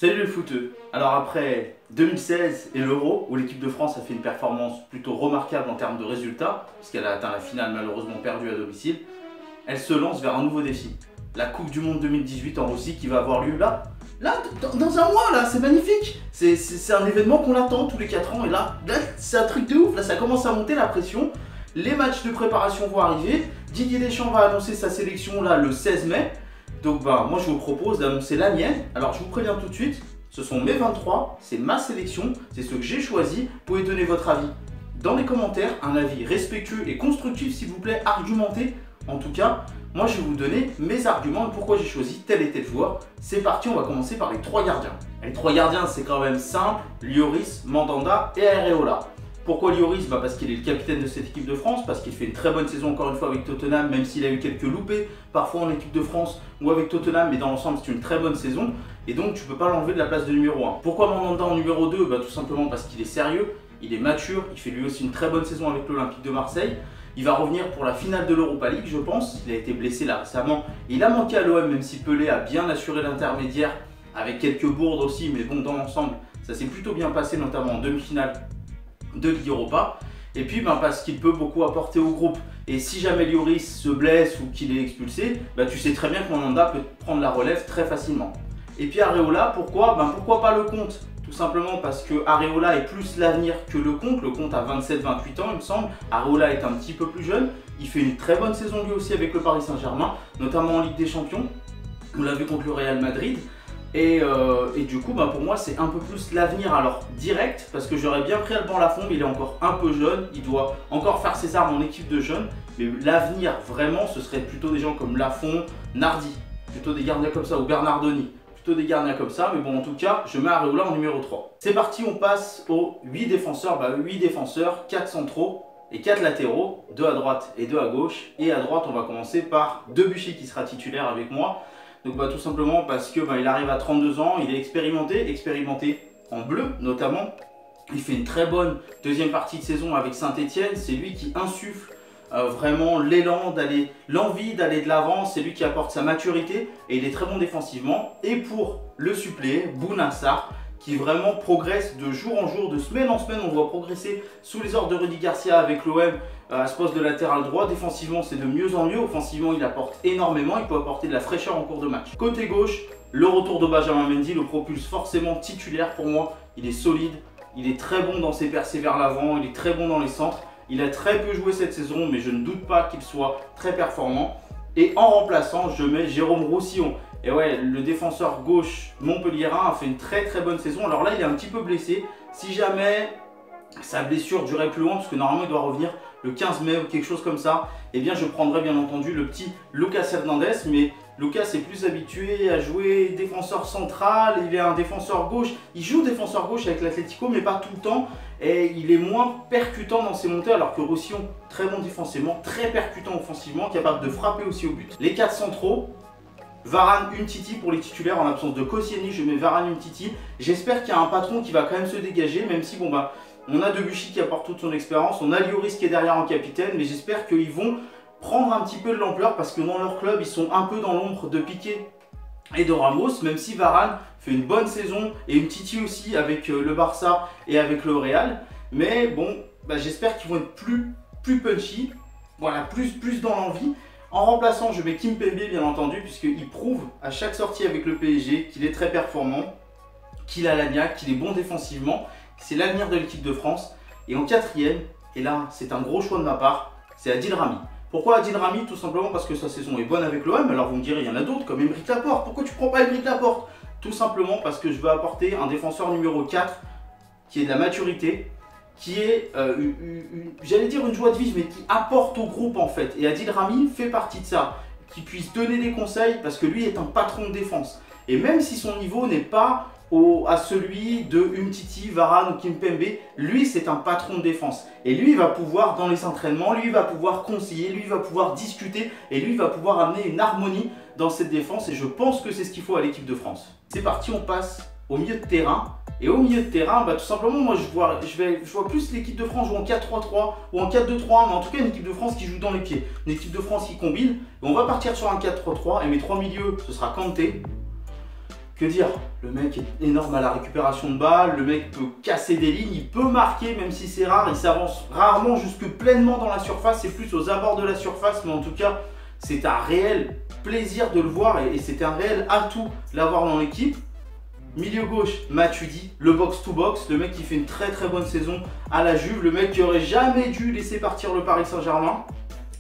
Salut les footeux. Alors après 2016 et l'Euro, où l'équipe de France a fait une performance plutôt remarquable en termes de résultats, puisqu'elle a atteint la finale malheureusement perdue à domicile, elle se lance vers un nouveau défi. La Coupe du Monde 2018 en Russie qui va avoir lieu dans un mois là, c'est magnifique. C'est un événement qu'on attend tous les 4 ans et là c'est un truc de ouf, là ça commence à monter la pression. Les matchs de préparation vont arriver, Didier Deschamps va annoncer sa sélection là le 16 mai. Donc moi je vous propose d'annoncer la mienne. Alors je vous préviens tout de suite, ce sont mes 23, c'est ma sélection, c'est ce que j'ai choisi. Vous pouvez donner votre avis dans les commentaires, un avis respectueux et constructif s'il vous plaît, argumenté. En tout cas, moi je vais vous donner mes arguments et pourquoi j'ai choisi tel et tel joueur. C'est parti, on va commencer par les 3 gardiens. Les 3 gardiens c'est quand même simple, Lloris, Mandanda et Areola. Pourquoi Lloris? Parce qu'il est le capitaine de cette équipe de France, parce qu'il fait une très bonne saison encore une fois avec Tottenham, même s'il a eu quelques loupés parfois en équipe de France ou avec Tottenham, mais dans l'ensemble c'est une très bonne saison et donc tu ne peux pas l'enlever de la place de numéro 1. Pourquoi Mandanda en numéro 2? Tout simplement parce qu'il est sérieux, il est mature, il fait lui aussi une très bonne saison avec l'Olympique de Marseille. Il va revenir pour la finale de l'Europa League je pense, il a été blessé là récemment, il a manqué à l'OM même si Pelé a bien assuré l'intermédiaire avec quelques bourdes aussi, mais bon dans l'ensemble ça s'est plutôt bien passé notamment en demi-finale de Ligue Europa. Et puis parce qu'il peut beaucoup apporter au groupe. Et si jamais Lloris se blesse ou qu'il est expulsé, tu sais très bien que Mandanda peut prendre la relève très facilement. Et puis Areola, pourquoi pas Lecomte? Tout simplement parce que Areola est plus l'avenir que Lecomte. Lecomte a 27-28 ans il me semble. Areola est un petit peu plus jeune. Il fait une très bonne saison lui aussi avec le Paris Saint-Germain, notamment en Ligue des Champions. On l'a vu contre le Real Madrid. Et du coup pour moi c'est un peu plus l'avenir, alors direct parce que j'aurais bien pris Alban Lafont, mais il est encore un peu jeune, il doit encore faire ses armes en équipe de jeunes, mais l'avenir vraiment ce serait plutôt des gens comme Lafont, Nardi, plutôt des gardiens comme ça, ou Bernardoni, plutôt des gardiens comme ça, mais bon en tout cas je mets Areola en numéro 3. C'est parti, on passe aux 8 défenseurs, 8 défenseurs, 4 centraux et 4 latéraux, 2 à droite et 2 à gauche, et à droite on va commencer par Debuchy qui sera titulaire avec moi. Donc tout simplement parce que il arrive à 32 ans, il est expérimenté en bleu notamment. Il fait une très bonne deuxième partie de saison avec Saint-Etienne. C'est lui qui insuffle vraiment l'élan, l'envie d'aller de l'avant. C'est lui qui apporte sa maturité et il est très bon défensivement. Et pour le suppléer, Bouna Sarr, qui vraiment progresse de jour en jour, de semaine en semaine. On voit progresser sous les ordres de Rudy Garcia avec l'OM à ce poste de latéral droit. Défensivement, c'est de mieux en mieux. Offensivement, il apporte énormément. Il peut apporter de la fraîcheur en cours de match. Côté gauche, le retour de Benjamin Mendy le propulse forcément titulaire pour moi. Il est solide, il est très bon dans ses percées vers l'avant, il est très bon dans les centres. Il a très peu joué cette saison, mais je ne doute pas qu'il soit très performant. Et en remplaçant, je mets Jérôme Roussillon. Et ouais, le défenseur gauche montpelliérain a fait une très bonne saison. Alors là, il est un petit peu blessé. Si jamais sa blessure durait plus loin, parce que normalement il doit revenir le 15 mai ou quelque chose comme ça, eh bien je prendrais bien entendu le petit Lucas Hernandez. Mais Lucas est plus habitué à jouer défenseur central, il est un défenseur gauche. Il joue défenseur gauche avec l'Atlético, mais pas tout le temps. Et il est moins percutant dans ses montées, alors que Roussillon, très bon défensivement, très percutant offensivement, capable de frapper aussi au but. Les 4 centraux, Varane, Umtiti pour les titulaires en absence de Koscielny, je mets Varane, Umtiti. J'espère qu'il y a un patron qui va quand même se dégager, même si on a Debuchy qui apporte toute son expérience, on a Lloris qui est derrière en capitaine, mais j'espère qu'ils vont prendre un petit peu de l'ampleur parce que dans leur club ils sont un peu dans l'ombre de Piqué et de Ramos, même si Varane fait une bonne saison et Umtiti aussi avec le Barça et avec le Real. Mais bon, j'espère qu'ils vont être plus punchy, voilà, plus dans l'envie. En remplaçant, je mets Kimpembe bien entendu, puisqu'il prouve à chaque sortie avec le PSG qu'il est très performant, qu'il a la niaque, qu'il est bon défensivement. C'est l'avenir de l'équipe de France. Et en quatrième, et là c'est un gros choix de ma part, c'est Adil Rami. Pourquoi Adil Rami? Tout simplement parce que sa saison est bonne avec l'OM. Alors vous me direz, il y en a d'autres comme Aymeric Laporte. Pourquoi tu prends pas Aymeric Laporte? Tout simplement parce que je veux apporter un défenseur numéro 4 qui est de la maturité, qui est, j'allais dire une joie de vivre, mais qui apporte au groupe en fait. Et Adil Rami fait partie de ça, qui puisse donner des conseils parce que lui est un patron de défense. Et même si son niveau n'est pas à celui de Umtiti, Varane ou Kimpembe, lui c'est un patron de défense. Et lui il va pouvoir dans les entraînements, lui il va pouvoir conseiller, lui il va pouvoir discuter et lui il va pouvoir amener une harmonie dans cette défense et je pense que c'est ce qu'il faut à l'équipe de France. C'est parti, on passe au milieu de terrain. Et au milieu de terrain, tout simplement, moi je vois plus l'équipe de France jouer en 4-3-3 ou en 4-2-3-1, mais en tout cas une équipe de France qui joue dans les pieds. Une équipe de France qui combine. Et on va partir sur un 4-3-3 et mes 3 milieux, ce sera Kanté, Que dire? Le mec est énorme à la récupération de balles, le mec peut casser des lignes, il peut marquer même si c'est rare, il s'avance rarement jusque pleinement dans la surface, c'est plus aux abords de la surface, mais en tout cas c'est un réel plaisir de le voir et c'est un réel atout l'avoir dans l'équipe. Milieu gauche, Matuidi, le box-to-box, le mec qui fait une très bonne saison à la Juve, le mec qui aurait jamais dû laisser partir le Paris Saint-Germain.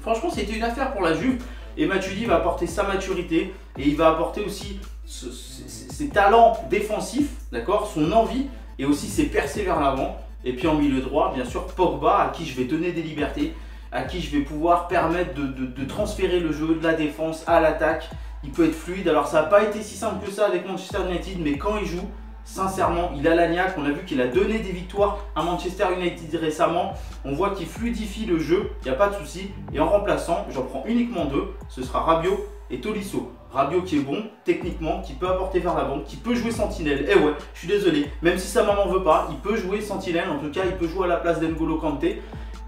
Franchement, c'était une affaire pour la Juve et Matuidi va apporter sa maturité et il va apporter aussi ses talents défensifs, d'accord, son envie et aussi ses percées vers l'avant. Et puis en milieu droit, bien sûr, Pogba, à qui je vais donner des libertés, à qui je vais pouvoir permettre de transférer le jeu de la défense à l'attaque. Il peut être fluide, alors ça n'a pas été si simple que ça avec Manchester United, mais quand il joue, sincèrement, il a la niaque. On a vu qu'il a donné des victoires à Manchester United récemment. On voit qu'il fluidifie le jeu, il n'y a pas de souci. Et en remplaçant, j'en prends uniquement deux, ce sera Rabiot et Tolisso. Rabiot qui est bon, techniquement, qui peut apporter vers l'avant, qui peut jouer sentinelle. Et ouais, je suis désolé, même si sa maman veut pas, il peut jouer sentinelle, en tout cas il peut jouer à la place d'N'Golo Kanté.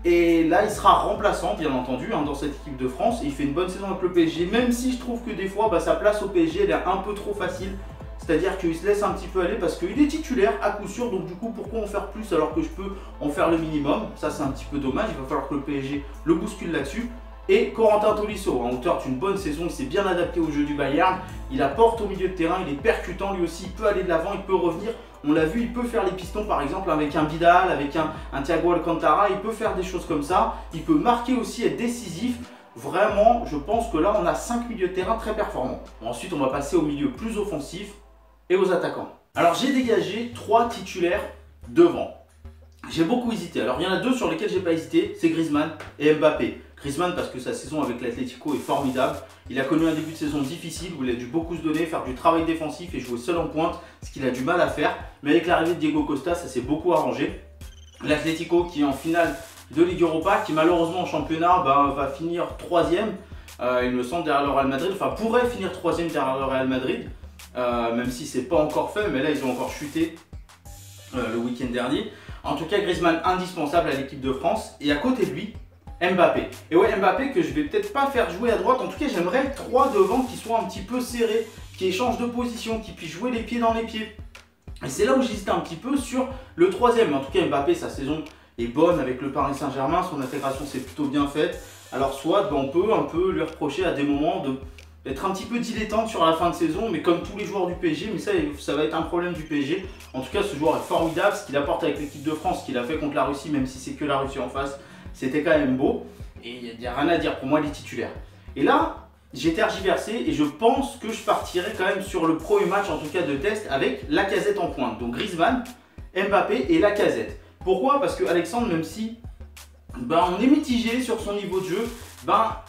Et là, il sera remplaçant, bien entendu, dans cette équipe de France. Et il fait une bonne saison avec le PSG, même si je trouve que des fois, sa place au PSG, elle est un peu trop facile. C'est-à-dire qu'il se laisse un petit peu aller parce qu'il est titulaire à coup sûr. Donc du coup, pourquoi en faire plus alors que je peux en faire le minimum? Ça, c'est un petit peu dommage. Il va falloir que le PSG le bouscule là-dessus. Et Corentin Tolisso, en hauteur d'une bonne saison, il s'est bien adapté au jeu du Bayern. Il apporte au milieu de terrain, il est percutant lui aussi, il peut aller de l'avant, il peut revenir. On l'a vu, il peut faire les pistons par exemple avec un Vidal, avec un Thiago Alcantara, il peut faire des choses comme ça. Il peut marquer aussi, être décisif. Vraiment, je pense que là, on a 5 milieux de terrain très performants. Ensuite, on va passer au milieu plus offensif et aux attaquants. Alors, j'ai dégagé 3 titulaires devant. J'ai beaucoup hésité. Alors, il y en a 2 sur lesquels j'ai pas hésité, c'est Griezmann et Mbappé. Griezmann parce que sa saison avec l'Atlético est formidable. Il a connu un début de saison difficile où il a dû beaucoup se donner, faire du travail défensif et jouer seul en pointe, ce qu'il a du mal à faire. Mais avec l'arrivée de Diego Costa, ça s'est beaucoup arrangé. L'Atlético qui est en finale de Ligue Europa, qui malheureusement en championnat va finir 3ème, il me semble, derrière le Real Madrid. Enfin, pourrait finir 3ème derrière le Real Madrid, même si c'est pas encore fait, mais là ils ont encore chuté le week-end dernier. En tout cas, Griezmann indispensable à l'équipe de France. Et à côté de lui, Mbappé. Et ouais, Mbappé que je vais peut-être pas faire jouer à droite. En tout cas, j'aimerais 3 devant qui soient un petit peu serrés, qui échangent de position, qui puissent jouer les pieds dans les pieds. Et c'est là où j'hésitais un petit peu sur le 3ème. En tout cas, Mbappé, sa saison est bonne avec le Paris Saint-Germain. Son intégration s'est plutôt bien faite. Alors soit on peut un peu lui reprocher à des moments d'être un petit peu dilettante sur la fin de saison, mais comme tous les joueurs du PSG, mais ça va être un problème du PSG. En tout cas, ce joueur est formidable. Ce qu'il apporte avec l'équipe de France, ce qu'il a fait contre la Russie, même si c'est que la Russie en face, c'était quand même beau. Et il n'y a rien à dire, pour moi, il est titulaire. Et là, j'ai tergiversé et je pense que je partirai quand même sur le premier match, en tout cas de test, avec Lacazette en pointe. Donc Griezmann, Mbappé et Lacazette. Pourquoi? Parce que Alexandre, même si on est mitigé sur son niveau de jeu,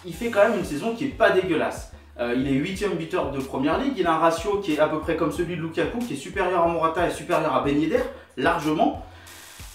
il fait quand même une saison qui n'est pas dégueulasse. Il est 8ème buteur de Première Ligue, il a un ratio qui est à peu près comme celui de Lukaku, qui est supérieur à Morata et supérieur à Ben Yedder, largement.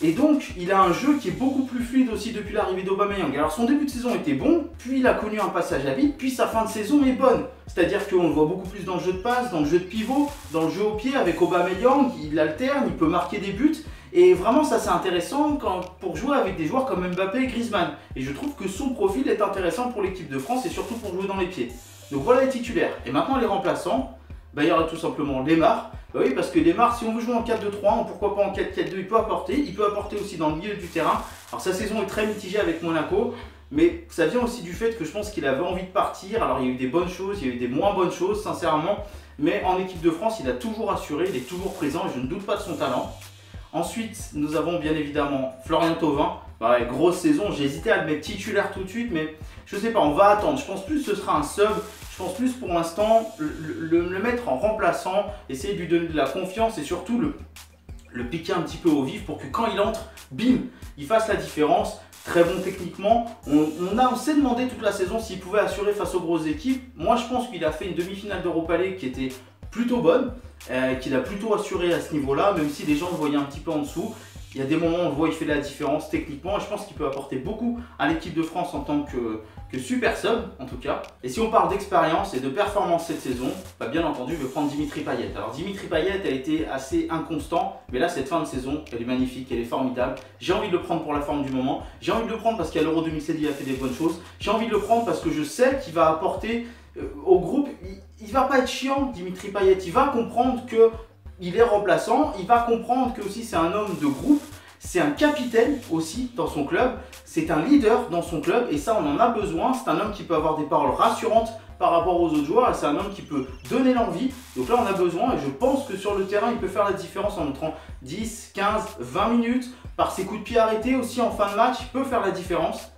Et donc, il a un jeu qui est beaucoup plus fluide aussi depuis l'arrivée d'Aubameyang. Alors, son début de saison était bon, puis il a connu un passage à vide, puis sa fin de saison est bonne. C'est-à-dire qu'on le voit beaucoup plus dans le jeu de passe, dans le jeu de pivot, dans le jeu au pied avec Aubameyang, il alterne, il peut marquer des buts. Et vraiment, ça c'est intéressant pour jouer avec des joueurs comme Mbappé et Griezmann. Et je trouve que son profil est intéressant pour l'équipe de France et surtout pour jouer dans les pieds. Donc voilà les titulaires. Et maintenant les remplaçants, il y aura tout simplement Lemar. Oui, parce que Lemar, si on veut jouer en 4-2-3, pourquoi pas en 4-4-2, il peut apporter aussi dans le milieu du terrain. Alors sa saison est très mitigée avec Monaco, mais ça vient aussi du fait que je pense qu'il avait envie de partir. Alors il y a eu des bonnes choses, il y a eu des moins bonnes choses, sincèrement. Mais en équipe de France, il a toujours assuré, il est toujours présent et je ne doute pas de son talent. Ensuite, nous avons bien évidemment Florian Thauvin. Grosse saison, j'ai hésité à le mettre titulaire tout de suite, mais je sais pas, on va attendre. Je pense plus que ce sera un sub. Je pense plus pour l'instant le mettre en remplaçant, essayer de lui donner de la confiance et surtout le piquer un petit peu au vif pour que quand il entre, bim, il fasse la différence. Très bon techniquement. On s'est demandé toute la saison s'il pouvait assurer face aux grosses équipes. Moi, je pense qu'il a fait une demi-finale d'Europa League qui était plutôt bonne, qu'il a plutôt assuré à ce niveau-là, même si les gens le voyaient un petit peu en dessous. Il y a des moments où on le voit, il fait la différence techniquement et je pense qu'il peut apporter beaucoup à l'équipe de France en tant que super sub en tout cas. Et si on parle d'expérience et de performance cette saison, bien entendu, je vais prendre Dimitri Payet. Alors Dimitri Payet a été assez inconstant, mais là cette fin de saison, elle est magnifique, elle est formidable. J'ai envie de le prendre pour la forme du moment. J'ai envie de le prendre parce qu'à l'Euro 2016, il a fait des bonnes choses. J'ai envie de le prendre parce que je sais qu'il va apporter au groupe. il va pas être chiant, Dimitri Payet. Il va comprendre qu'il est remplaçant, il va comprendre que aussi c'est un homme de groupe, c'est un capitaine aussi dans son club, c'est un leader dans son club et ça on en a besoin. C'est un homme qui peut avoir des paroles rassurantes par rapport aux autres joueurs et c'est un homme qui peut donner l'envie. Donc là on a besoin et je pense que sur le terrain il peut faire la différence en montrant 10, 15, 20 minutes. Par ses coups de pied arrêtés aussi en fin de match, il peut faire la différence.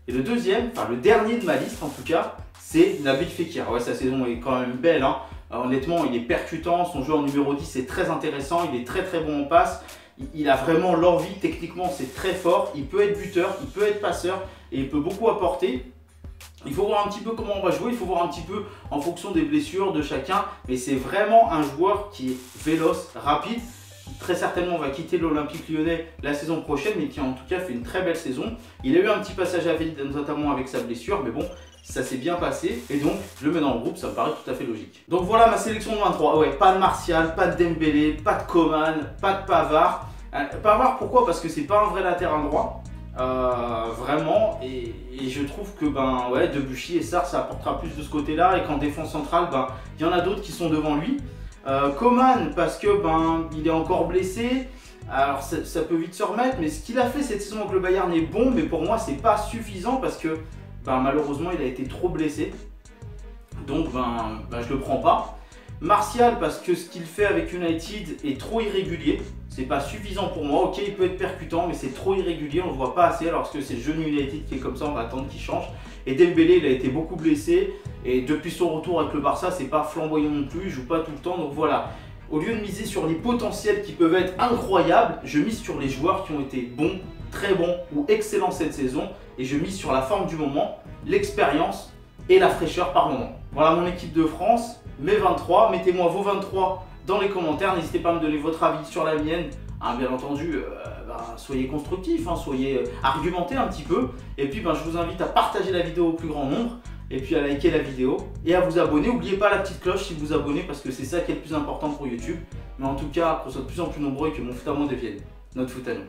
Et le deuxième, enfin le dernier de ma liste en tout cas, c'est Nabil Fekir. Ouais, sa saison est quand même belle, hein. Honnêtement, il est percutant, son joueur numéro 10 est très intéressant, il est très bon en passe. Il a vraiment l'envie, techniquement c'est très fort, il peut être buteur, il peut être passeur et il peut beaucoup apporter. Il faut voir un petit peu comment on va jouer, il faut voir un petit peu en fonction des blessures de chacun, mais c'est vraiment un joueur qui est véloce, rapide, qui très certainement va quitter l'Olympique Lyonnais la saison prochaine, mais qui en tout cas fait une très belle saison. Il a eu un petit passage à vide, notamment avec sa blessure, mais bon, ça s'est bien passé et donc je le mets dans le groupe, ça me paraît tout à fait logique. Donc voilà ma sélection de 23, ouais, pas de Martial, pas de Dembélé, pas de Coman, pas de Pavard. Pavard pourquoi? Parce que c'est pas un vrai latéral droit, vraiment, et je trouve que ouais, Debuchy et Sarr ça apportera plus de ce côté là et qu'en défense centrale, il y en a d'autres qui sont devant lui. Coman parce que il est encore blessé. Alors ça peut vite se remettre, mais ce qu'il a fait cette saison avec le Bayern est bon, mais pour moi c'est pas suffisant parce que malheureusement il a été trop blessé, donc je le prends pas. Martial parce que ce qu'il fait avec United est trop irrégulier, c'est pas suffisant pour moi. Ok, il peut être percutant mais c'est trop irrégulier, on le voit pas assez alors que c'est le jeune United qui est comme ça, on va attendre qu'il change. Et Dembélé il a été beaucoup blessé et depuis son retour avec le Barça c'est pas flamboyant non plus, il joue pas tout le temps, donc voilà. Au lieu de miser sur les potentiels qui peuvent être incroyables, je mise sur les joueurs qui ont été bons, très bons ou excellents cette saison et je mise sur la forme du moment, l'expérience et la fraîcheur par moment. Voilà mon équipe de France, mes 23. Mettez-moi vos 23 dans les commentaires, n'hésitez pas à me donner votre avis sur la mienne. Bien entendu, soyez constructifs, soyez argumentés un petit peu. Et puis je vous invite à partager la vidéo au plus grand nombre. Et puis à liker la vidéo et à vous abonner. N'oubliez pas la petite cloche si vous vous abonnez parce que c'est ça qui est le plus important pour YouTube. Mais en tout cas, qu'on soit de plus en plus nombreux et que mon foot à moi devienne notre foot à nous.